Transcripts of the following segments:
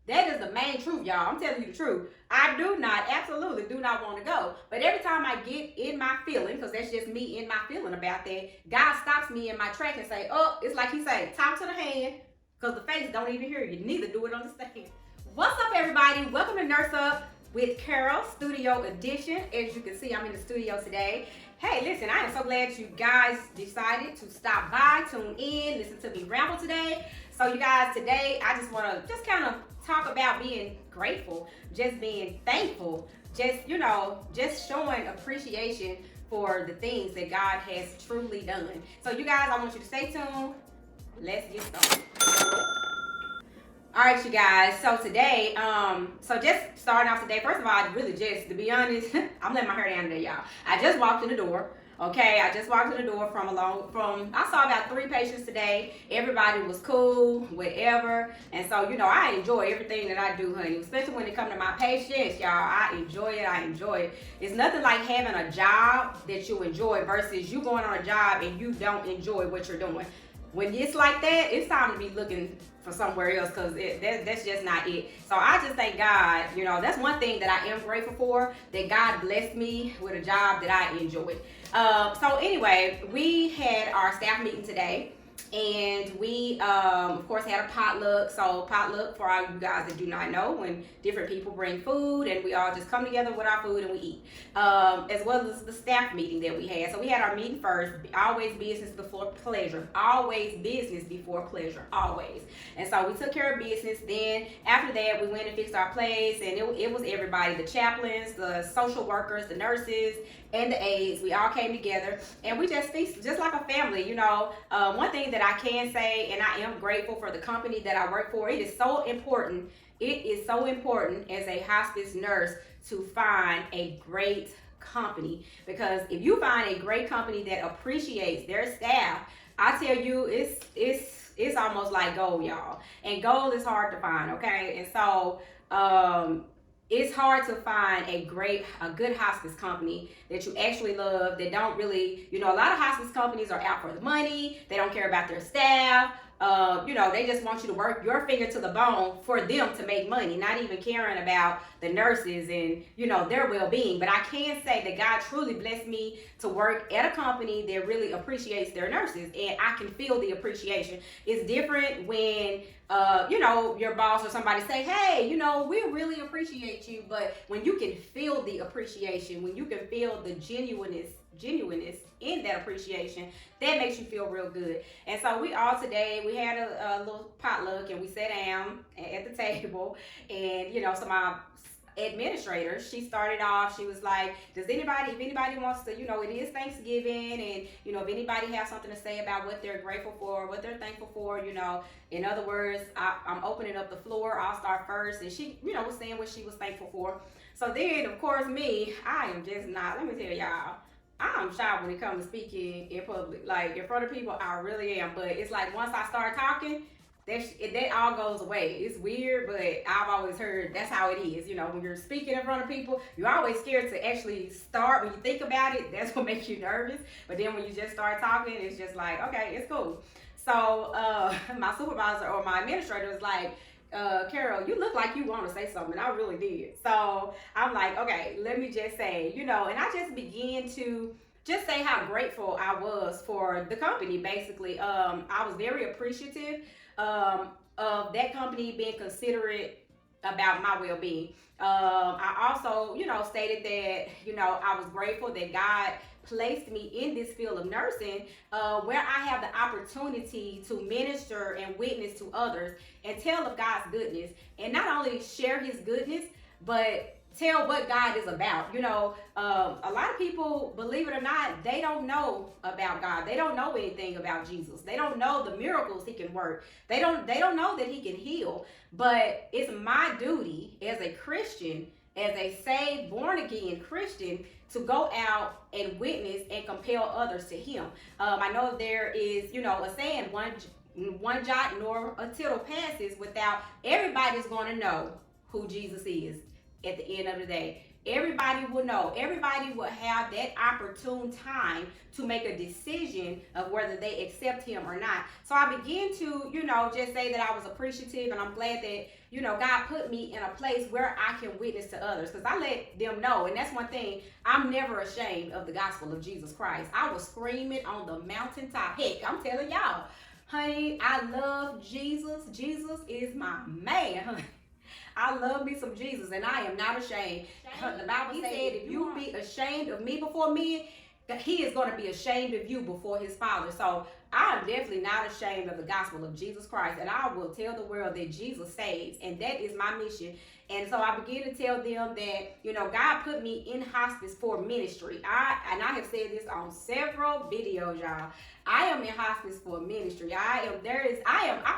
That is the main truth, y'all. I'm telling you the truth. I absolutely do not want to go. But every time I get in my feeling, because that's just me in my feeling about that, God stops me in my track and say, oh, it's like he say, talk to the hand, because the face don't even hear you. Neither do it on the stand. What's up, everybody? Welcome to Nurse Up with Carol, Studio Edition. As you can see, I'm in the studio today. Hey, listen, I am so glad you guys decided to stop by, tune in, listen to me ramble today. So you guys, today I just want to just kind of talk about being grateful, just being thankful, just showing appreciation for the things that God has truly done. So you guys, I want you to stay tuned. Let's get started. All right, you guys. So today, so just starting off today, first of all, really just to be honest, I'm letting my hair down today, y'all. I just walked in the door. Okay, I just walked in the door I saw about 3 patients today. Everybody was cool, whatever. And so, I enjoy everything that I do, honey. Especially when it comes to my patients, y'all. I enjoy it. It's nothing like having a job that you enjoy versus you going on a job and you don't enjoy what you're doing. When it's like that, it's time to be looking for somewhere else because that's just not it. So I just thank God, that's one thing that I am grateful for, that God blessed me with a job that I enjoy. So anyway, we had our staff meeting today. And we, of course, had a potluck. So potluck, for all you guys that do not know, when different people bring food and we all just come together with our food and we eat. As well as the staff meeting that we had. So we had our meeting first. Always business before pleasure. Always business before pleasure. Always. And so we took care of business. Then after that, we went and fixed our place. And it was everybody. The chaplains, the social workers, the nurses, and the aides. We all came together. And we just feasted just like a family, One thing that I can say, and I am grateful for the company that I work for. It is so important as a hospice nurse to find a great company, because if you find a great company that appreciates their staff, I tell you, it's almost like gold, y'all. And gold is hard to find, okay? And so it's hard to find a good hospice company that you actually love, that don't really, a lot of hospice companies are out for the money. They don't care about their staff. They just want you to work your finger to the bone for them to make money, not even caring about the nurses and, their well-being. But I can say that God truly blessed me to work at a company that really appreciates their nurses, and I can feel the appreciation. It's different when your boss or somebody say, hey, we really appreciate you. But when you can feel the appreciation, when you can feel the genuineness in that appreciation, that makes you feel real good. And so we all today, we had a little potluck and we sat down at the table, and, so my administrator, she started off, she was like, if anybody wants to, it is Thanksgiving, and if anybody has something to say about what they're grateful for, what they're thankful for, in other words, I'm opening up the floor. I'll start first. And she was saying what she was thankful for. So then, of course, me, I am just not, let me tell y'all, I'm shy when it comes to speaking in public. Like, in front of people, I really am. But it's like once I start talking, that all goes away. It's weird, but I've always heard that's how it is. When you're speaking in front of people, you're always scared to actually start. When you think about it, that's what makes you nervous. But then when you just start talking, it's just like, okay, it's cool. So my supervisor or my administrator was like, Carol, you look like you want to say something. I really did. So I'm like, okay, let me just say, and I just began to just say how grateful I was for the company. Basically, I was very appreciative of that company being considerate about my well-being. I also, stated that, I was grateful that God placed me in this field of nursing, where I have the opportunity to minister and witness to others and tell of God's goodness, and not only share his goodness, but tell what God is about. A lot of people, believe it or not, they don't know about God. They don't know anything about Jesus. They don't know the miracles he can work. They don't know that he can heal. But it's my duty as a Christian, as a saved, born again Christian, to go out and witness and compel others to him. I know there is, a saying, one jot nor a tittle passes without everybody's going to know who Jesus is at the end of the day. Everybody will know. Everybody will have that opportune time to make a decision of whether they accept him or not. So I began to, just say that I was appreciative, and I'm glad that God put me in a place where I can witness to others, because I let them know. And that's one thing, I'm never ashamed of the gospel of Jesus Christ. I was screaming on the mountaintop. Heck, I'm telling y'all, honey, I love Jesus. Jesus is my man, honey. I love me some Jesus, and I am not ashamed. The Bible said, if you be ashamed of me before men, he is going to be ashamed of you before his Father. So I'm definitely not ashamed of the gospel of Jesus Christ, and I will tell the world that Jesus saves, and that is my mission. And so I began to tell them that, God put me in hospice for ministry. I have said this on several videos, y'all. I am in hospice for ministry. I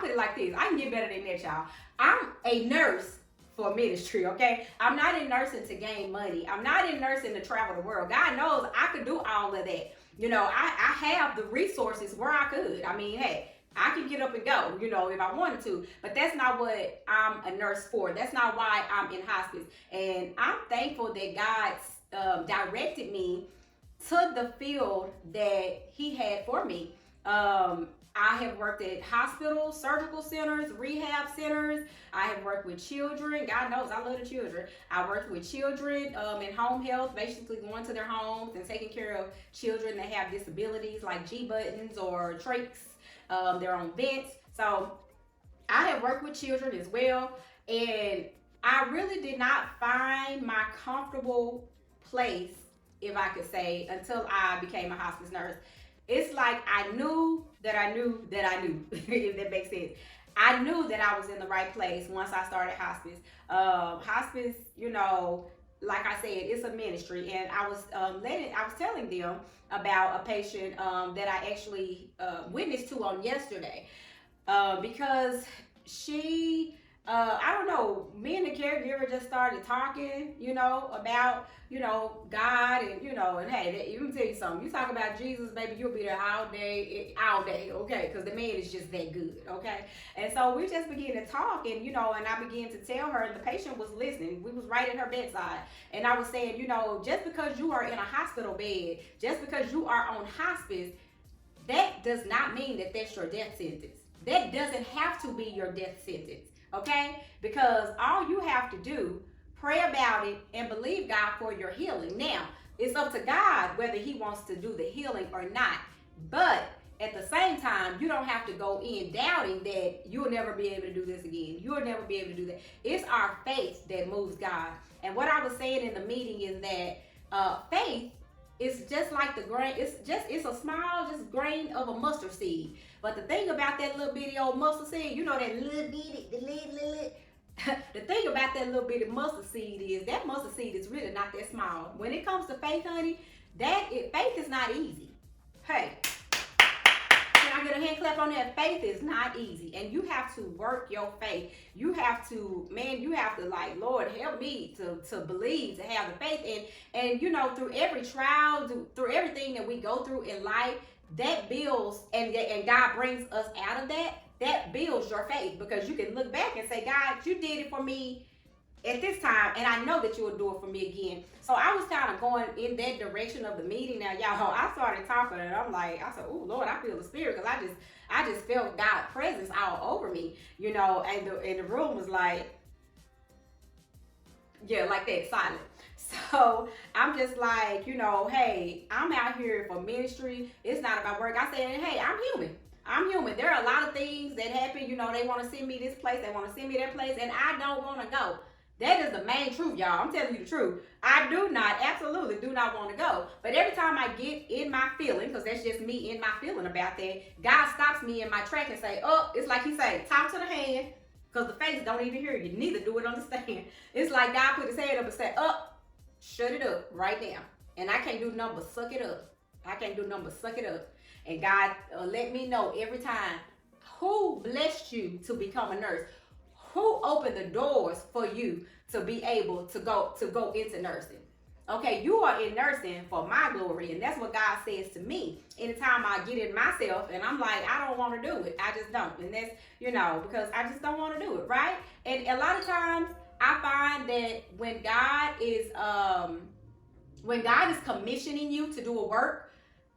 put it like this. I can get better than that, y'all. I'm a nurse for ministry, okay? I'm not in nursing to gain money. I'm not in nursing to travel the world. God knows I could do all of that. I have the resources where I could. I mean, hey, I can get up and go, if I wanted to. But that's not what I'm a nurse for. That's not why I'm in hospice. And I'm thankful that God directed me to the field that he had for me. I have worked at hospitals, surgical centers, rehab centers. I have worked with children. God knows I love the children. I worked with children in home health, basically going to their homes and taking care of children that have disabilities like G-buttons or trachs. They're on vents. So I have worked with children as well. And I really did not find my comfortable place, if I could say, until I became a hospice nurse. It's like I knew that I knew that I knew, if that makes sense. I knew that I was in the right place once I started hospice. Hospice, like I said, it's a ministry, and I was telling them about a patient that I actually witnessed to on yesterday, because she. I don't know, me and the caregiver just started talking, about, God and, and hey, let me tell you something. You talk about Jesus, baby, you'll be there all day, okay? Because the man is just that good, okay? And so we just began to talk, and, and I began to tell her, and the patient was listening. We was right at her bedside. And I was saying, just because you are in a hospital bed, just because you are on hospice, that does not mean that that's your death sentence. That doesn't have to be your death sentence. Okay? Because all you have to do, pray about it and believe God for your healing. Now, it's up to God whether he wants to do the healing or not. But at the same time, you don't have to go in doubting that you'll never be able to do this again. You'll never be able to do that. It's our faith that moves God. And what I was saying in the meeting is that faith is just like the grain. It's a small just grain of a mustard seed. But the thing about that little bitty old mustard seed, that little bitty, the thing about that little bitty mustard seed is that mustard seed is really not that small. When it comes to faith, honey, faith is not easy. Hey, can I get a hand clap on that? Faith is not easy, and you have to work your faith. You have to, like, Lord, help me to believe, to have the faith, and through every trial, through everything that we go through in life, that builds, and God brings us out of that builds your faith, because you can look back and say, God, you did it for me at this time, and I know that you will do it for me again. So I was kind of going in that direction of the meeting. Now, y'all, I started talking, and I said, oh Lord, I feel the spirit, because I just felt God's presence all over me, and the room was like, yeah, like that, silent. So I'm just like, hey, I'm out here for ministry. It's not about work. I said, hey, I'm human. There are a lot of things that happen. They want to send me this place. They want to send me that place. And I don't want to go. That is the main truth, y'all. I'm telling you the truth. I absolutely do not want to go. But every time I get in my feeling, because that's just me in my feeling about that, God stops me in my track and say, oh, it's like he say, talk to the hand. Because the face don't even hear you. Neither do it understand. It's like God put his hand up and said, oh, shut it up right now. And I can't do nothing but suck it up. And God let me know every time, who blessed you to become a nurse? Who opened the doors for you to be able to go into nursing? Okay, you are in nursing for my glory, and that's what God says to me. Anytime I get in myself and I'm like, I don't want to do it. I just don't. And that's, because I just don't want to do it, right? And a lot of times I find that when God is commissioning you to do a work,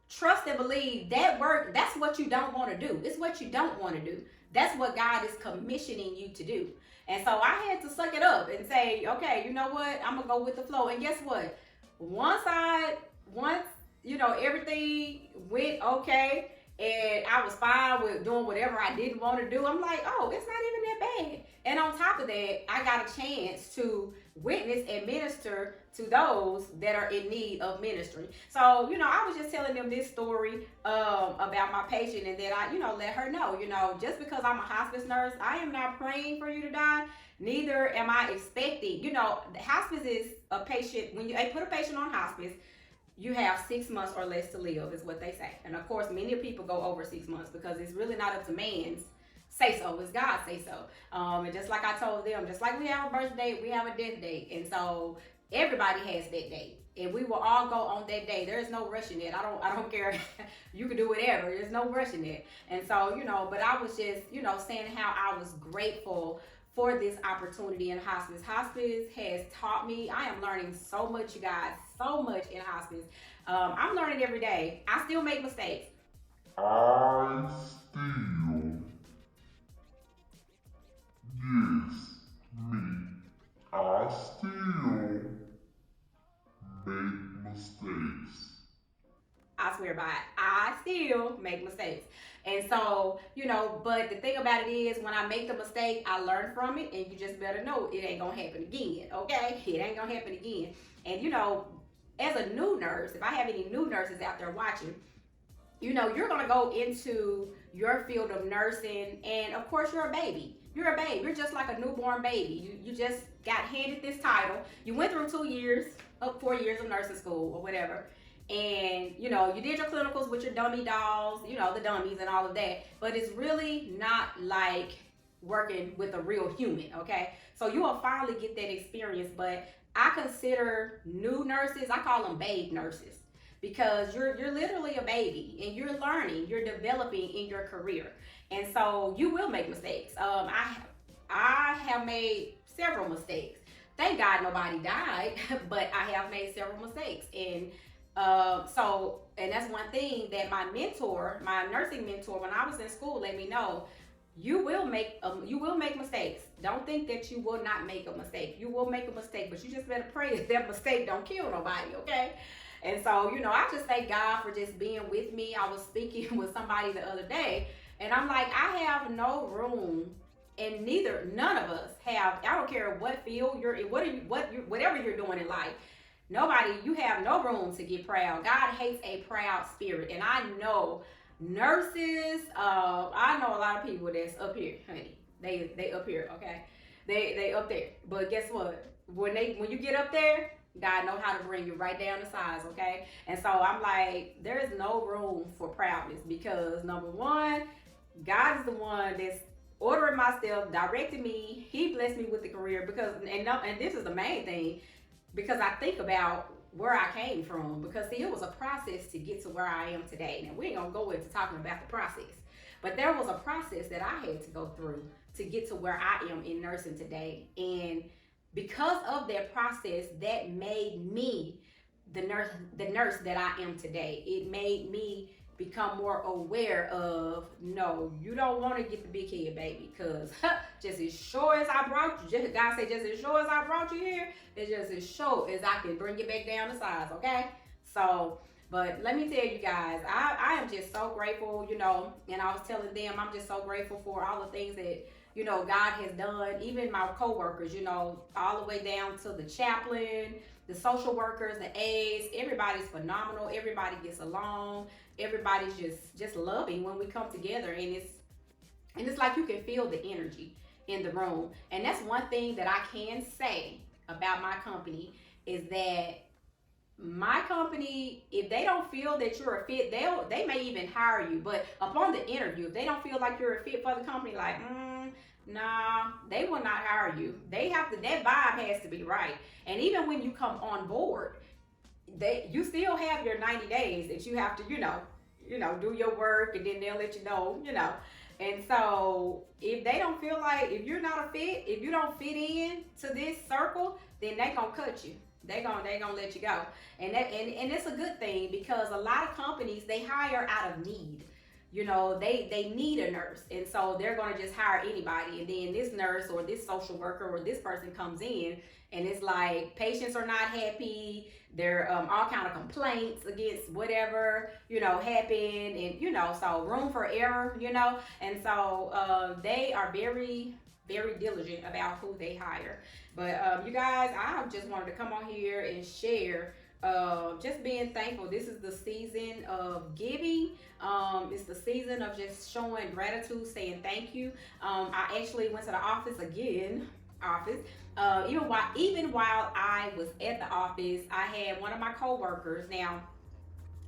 trust and believe that work, that's what you don't want to do. It's what you don't want to do. That's what God is commissioning you to do. And so I had to suck it up and say, okay, you know what? I'm gonna go with the flow. And guess what? Once I once everything went okay and I was fine with doing whatever I didn't want to do, I'm like, oh, it's not even that bad. And on top of that, I got a chance to witness and minister to those that are in need of ministry. So, I was just telling them this story about my patient, and that I, let her know, just because I'm a hospice nurse, I am not praying for you to die. Neither am I expecting. Hospice is a patient, when they put a patient on hospice, you have 6 months or less to live, is what they say. And of course, many people go over 6 months because it's really not up to man's say so, it's God say so. And just like I told them, just like we have a birth date, we have a death date. And so everybody has that date. And we will all go on that day. There is no rushing it. I don't care. You can do whatever. There's no rushing it. And so, but I was just, saying how I was grateful for this opportunity in hospice. Hospice has taught me. I am learning so much, you guys, so much in hospice. I'm learning every day. I still make mistakes. I still, yes, me. I still make mistakes. I swear by it. I still make mistakes. And so, but the thing about it is, when I make the mistake, I learn from it, and you just better know it ain't gonna happen again, okay? It ain't gonna happen again. And, as a new nurse, if I have any new nurses out there watching, you're gonna go into your field of nursing, and of course, you're a baby. You're a babe. You're just like a newborn baby. You just got handed this title. You went through 2 years, 4 years of nursing school or whatever. And you did your clinicals with your dummy dolls, the dummies and all of that. But it's really not like working with a real human, okay? So you will finally get that experience. But I consider new nurses, I call them babe nurses, because you're literally a baby and you're learning, you're developing in your career. And so you will make mistakes. I have made several mistakes. Thank God nobody died, but I have made several mistakes. And and that's one thing that my mentor, my nursing mentor, when I was in school, let me know. You will make mistakes. Don't think that you will not make a mistake. You will make a mistake, but you just better pray that that mistake don't kill nobody, okay? And so, I just thank God for just being with me. I was speaking with somebody the other day, and I'm like, I have no room, and none of us have. I don't care what field you're in, whatever you're doing in life. You have no room to get proud. God hates a proud spirit, and I know nurses. I know a lot of people that's up here, honey. They up here, okay? They up there. But guess what? When you get up there, God know how to bring you right down to size, okay? And so I'm like, there is no room for proudness, because number one, God is the one that's ordering my steps, directing me. He blessed me with the career, because and this is the main thing, because I think about where I came from, because see, it was a process to get to where I am today. Now we ain't gonna go into talking about the process, but there was a process that I had to go through to get to where I am in nursing today. And because of that process, that made me the nurse that I am today. It made me become more aware of, no, you don't want to get the big head, baby, because just as sure as I brought you, God said, just as sure as I brought you here, it's just as sure as I can bring you back down to size, okay? So, but let me tell you guys, I am just so grateful, and I was telling them, I'm just so grateful for all the things that, God has done. Even my coworkers, all the way down to the chaplain, the social workers, the aides, everybody's phenomenal. Everybody gets along. Everybody's just loving when we come together, and it's like you can feel the energy in the room. And that's one thing that I can say about my company, is that my company, if they don't feel that you're a fit, they may even hire you. But upon the interview, if they don't feel like you're a fit for the company, like, nah, they will not hire you. That vibe has to be right. And even when you come on board, you still have your 90 days that you have to, do your work, and then they'll let you know. And so if they don't feel like, if you're not a fit, if you don't fit in to this circle, then they gonna cut you. They gonna let you go. And it's a good thing, because a lot of companies, they hire out of need. you know, they need a nurse, and so they're going to just hire anybody. And then this nurse or this social worker or this person comes in, and it's like patients are not happy. There all kind of complaints against whatever, you know, happened, and you know, so room for error, you know. And so they are very very diligent about who they hire. But you guys, I just wanted to come on here and share just being thankful. This is the season of giving. It's the season of just showing gratitude, saying thank you. I actually went to the office again. Office. Even while I was at the office, I had one of my coworkers. Now,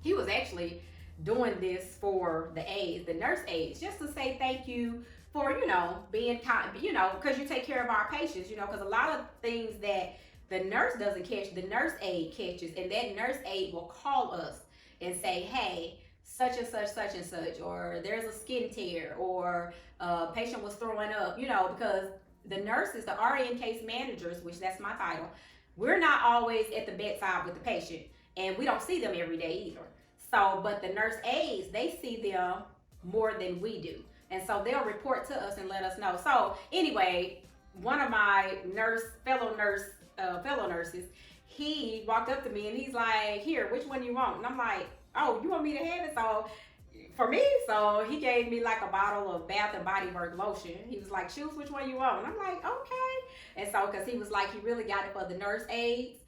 he was actually doing this for the aides, the nurse aides, just to say thank you for, you know, being kind, you know, because you take care of our patients, you know, because a lot of things that the nurse doesn't catch, the nurse aide catches, and that nurse aide will call us and say, hey, such and such, such and such, or there's a skin tear, or a patient was throwing up, you know, because the nurses, the RN case managers, which that's my title, we're not always at the bedside with the patient, and we don't see them every day either. So, but the nurse aides, they see them more than we do. And so they'll report to us and let us know. So anyway, one of my fellow nurses, he walked up to me and he's like, here, which one you want? And I'm like, oh, you want me to have it? So for me, so he gave me like a bottle of Bath and Body Works lotion. He was like, choose which one you want. And I'm like, okay. And so, because he was like, he really got it for the nurse aides,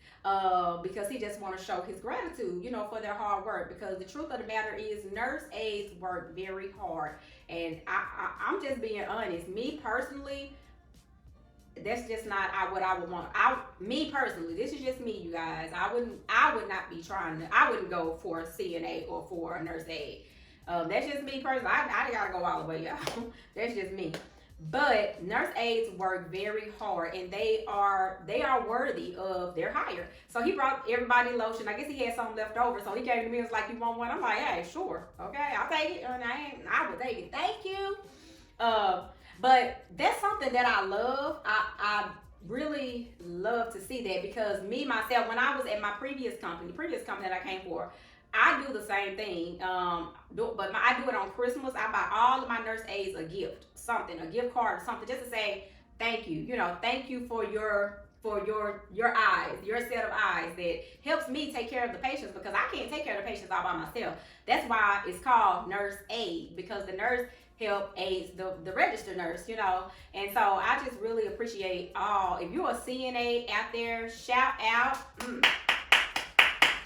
because he just want to show his gratitude, you know, for their hard work. Because the truth of the matter is, nurse aides work very hard. And I'm just being honest. Me personally, that's just not what I would want. Me personally, this is just me, you guys. I would not be trying to. I wouldn't go for a CNA or for a nurse aide. That's just me personally. I gotta go all the way, y'all. That's just me. But nurse aides work very hard, and they are worthy of their hire. So he brought everybody lotion. I guess he had something left over, so he came to me and was like, "You want one?" I'm like, "Hey, sure, okay, I'll take it." And I would take it. Thank you. But that's something that I love. I really love to see that, because me myself, when I was at my previous company that I came for, I do the same thing. I do it on Christmas. I buy all of my nurse aides a gift, a gift card or something, just to say thank you. You know, thank you for your eyes, your set of eyes that helps me take care of the patients, because I can't take care of the patients all by myself. That's why it's called nurse aide, because the nurse help aids the registered nurse, you know. And so I just really appreciate all. If you're a CNA out there, shout out.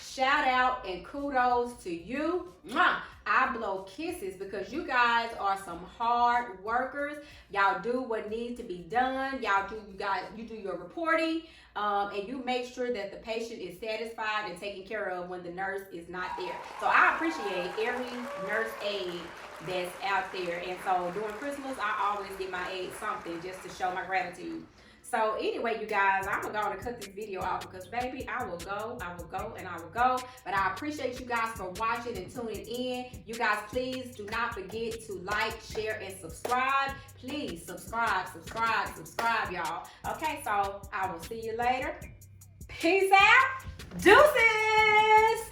Shout out and kudos to you. Mwah! I blow kisses, because you guys are some hard workers. Y'all do what needs to be done. You do your reporting, and you make sure that the patient is satisfied and taken care of when the nurse is not there. So I appreciate every nurse aide that's out there. And so during Christmas, I always give my aide something just to show my gratitude. So anyway, you guys, I'm going to cut this video off, because baby, I will go. But I appreciate you guys for watching and tuning in. You guys, please do not forget to like, share, and subscribe. Please subscribe, y'all. Okay, so I will see you later. Peace out. Deuces.